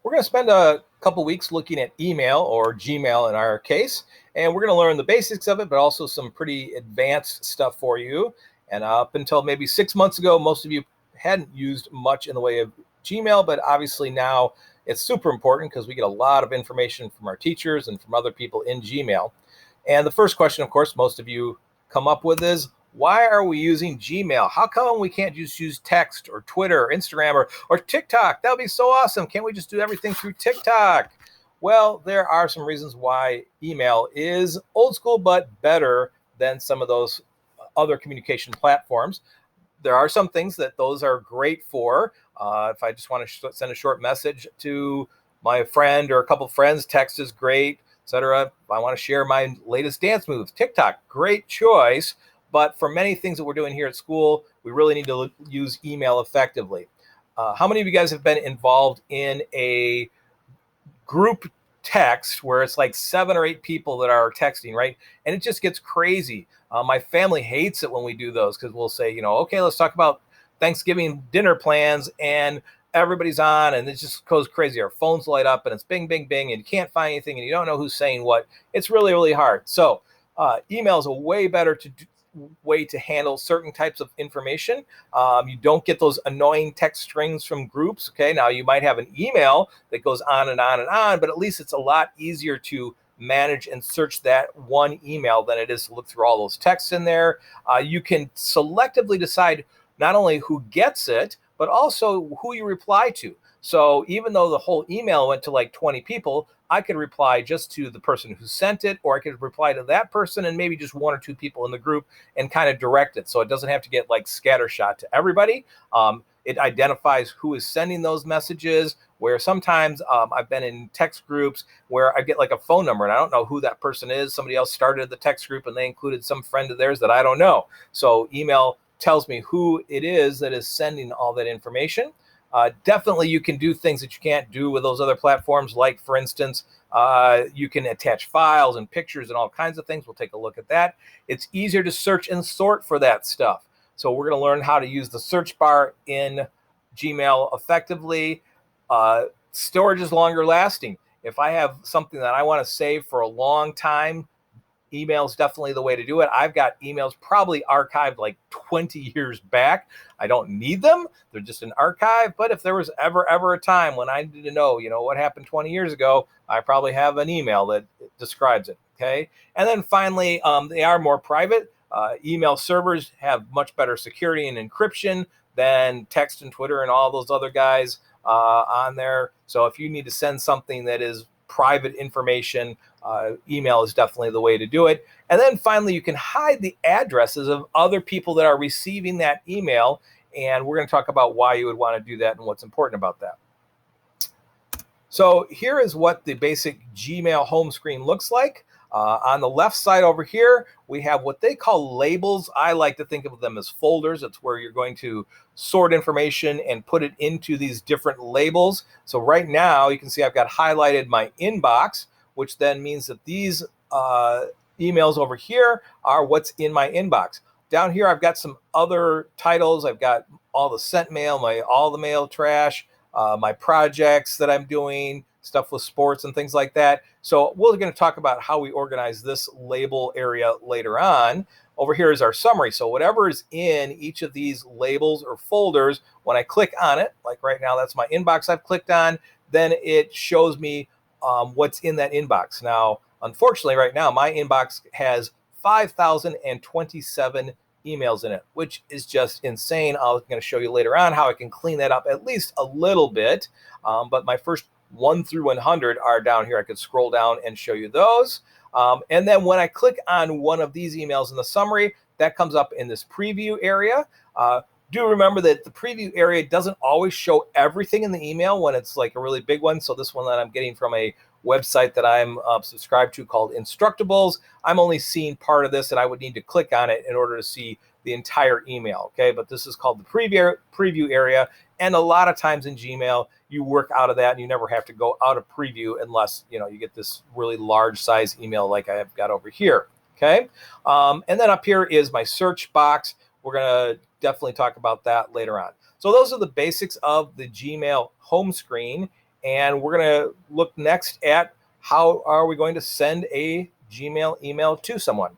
We're going to spend a couple weeks looking at email, or Gmail in our case, and we're going to learn the basics of it, but also some pretty advanced stuff for you. And up until maybe 6 months ago, most of you hadn't used much in the way of Gmail, but obviously now it's super important because we get a lot of information from our teachers and from other people in Gmail. And the first question, of course, most of you come up with is, why are we using Gmail? How come we can't just use text or Twitter or Instagram or TikTok? That would be so awesome. Can't we just do everything through TikTok? Well, there are some reasons why email is old school, but better than some of those other communication platforms. There are some things that those are great for. If I just want to send a short message to my friend or a couple of friends, text is great, etc. If I want to share my latest dance moves, TikTok, great choice. But for many things that we're doing here at school, we really need to use email effectively. How many of you guys have been involved in a group text where it's like 7 or 8 people that are texting, right? And it just gets crazy. My family hates it when we do those because we'll say, okay, let's talk about Thanksgiving dinner plans, and everybody's on and it just goes crazy. Our phones light up and it's bing, bing, bing, and you can't find anything and you don't know who's saying what. It's really, really hard. So email is a way better way to handle certain types of information. You don't get those annoying text strings from groups. Okay, now you might have an email that goes on and on and on, but at least it's a lot easier to manage and search that one email than it is to look through all those texts in there. You can selectively decide not only who gets it, but also who you reply to. So even though the whole email went to like 20 people, I could reply just to the person who sent it, or I could reply to that person and maybe just 1 or 2 people in the group and kind of direct it. So it doesn't have to get like scattershot to everybody. It identifies who is sending those messages, where sometimes I've been in text groups where I get like a phone number and I don't know who that person is. Somebody else started the text group and they included some friend of theirs that I don't know. So email tells me who it is that is sending all that information. Definitely you can do things that you can't do with those other platforms. Like, for instance, you can attach files and pictures and all kinds of things. We'll take a look at that. It's easier to search and sort for that stuff. So we're going to learn how to use the search bar in Gmail effectively. Storage is longer lasting. If I have something that I want to save for a long time, email is definitely the way to do it. I've got emails probably archived like 20 years back. I don't need them. They're just an archive. But if there was ever a time when I need to know, what happened 20 years ago, I probably have an email that describes it. Okay. And then finally, they are more private. Email servers have much better security and encryption than text and Twitter and all those other guys on there. So if you need to send something that is private information, email is definitely the way to do it. And then finally, you can hide the addresses of other people that are receiving that email. And we're going to talk about why you would want to do that and what's important about that. So here is what the basic Gmail home screen looks like. On the left side over here, we have what they call labels. I like to think of them as folders. It's where you're going to sort information and put it into these different labels. So right now, you can see I've got highlighted my inbox, which then means that these emails over here are what's in my inbox. Down here, I've got some other titles. I've got all the sent mail, all the mail trash, my projects that I'm doing, stuff with sports and things like that. So we're going to talk about how we organize this label area later on. Over here is our summary. So whatever is in each of these labels or folders, when I click on it, like right now, that's my inbox I've clicked on, then it shows me what's in that inbox. Now, unfortunately, right now, my inbox has 5,027 emails in it, which is just insane. I'm going to show you later on how I can clean that up at least a little bit. But my first 1 through 100 are down here. I could scroll down and show you those. And then when I click on one of these emails in the summary, that comes up in this preview area. Do remember that the preview area doesn't always show everything in the email when it's like a really big one. So this one that I'm getting from a website that I'm subscribed to called Instructables, I'm only seeing part of this, and I would need to click on it in order to see the entire email. Okay, but this is called the preview area. And a lot of times in Gmail, you work out of that and you never have to go out of preview unless, you get this really large size email like I have got over here. Okay. And then up here is my search box. We're going to definitely talk about that later on. So those are the basics of the Gmail home screen. And we're going to look next at how are we going to send a Gmail email to someone.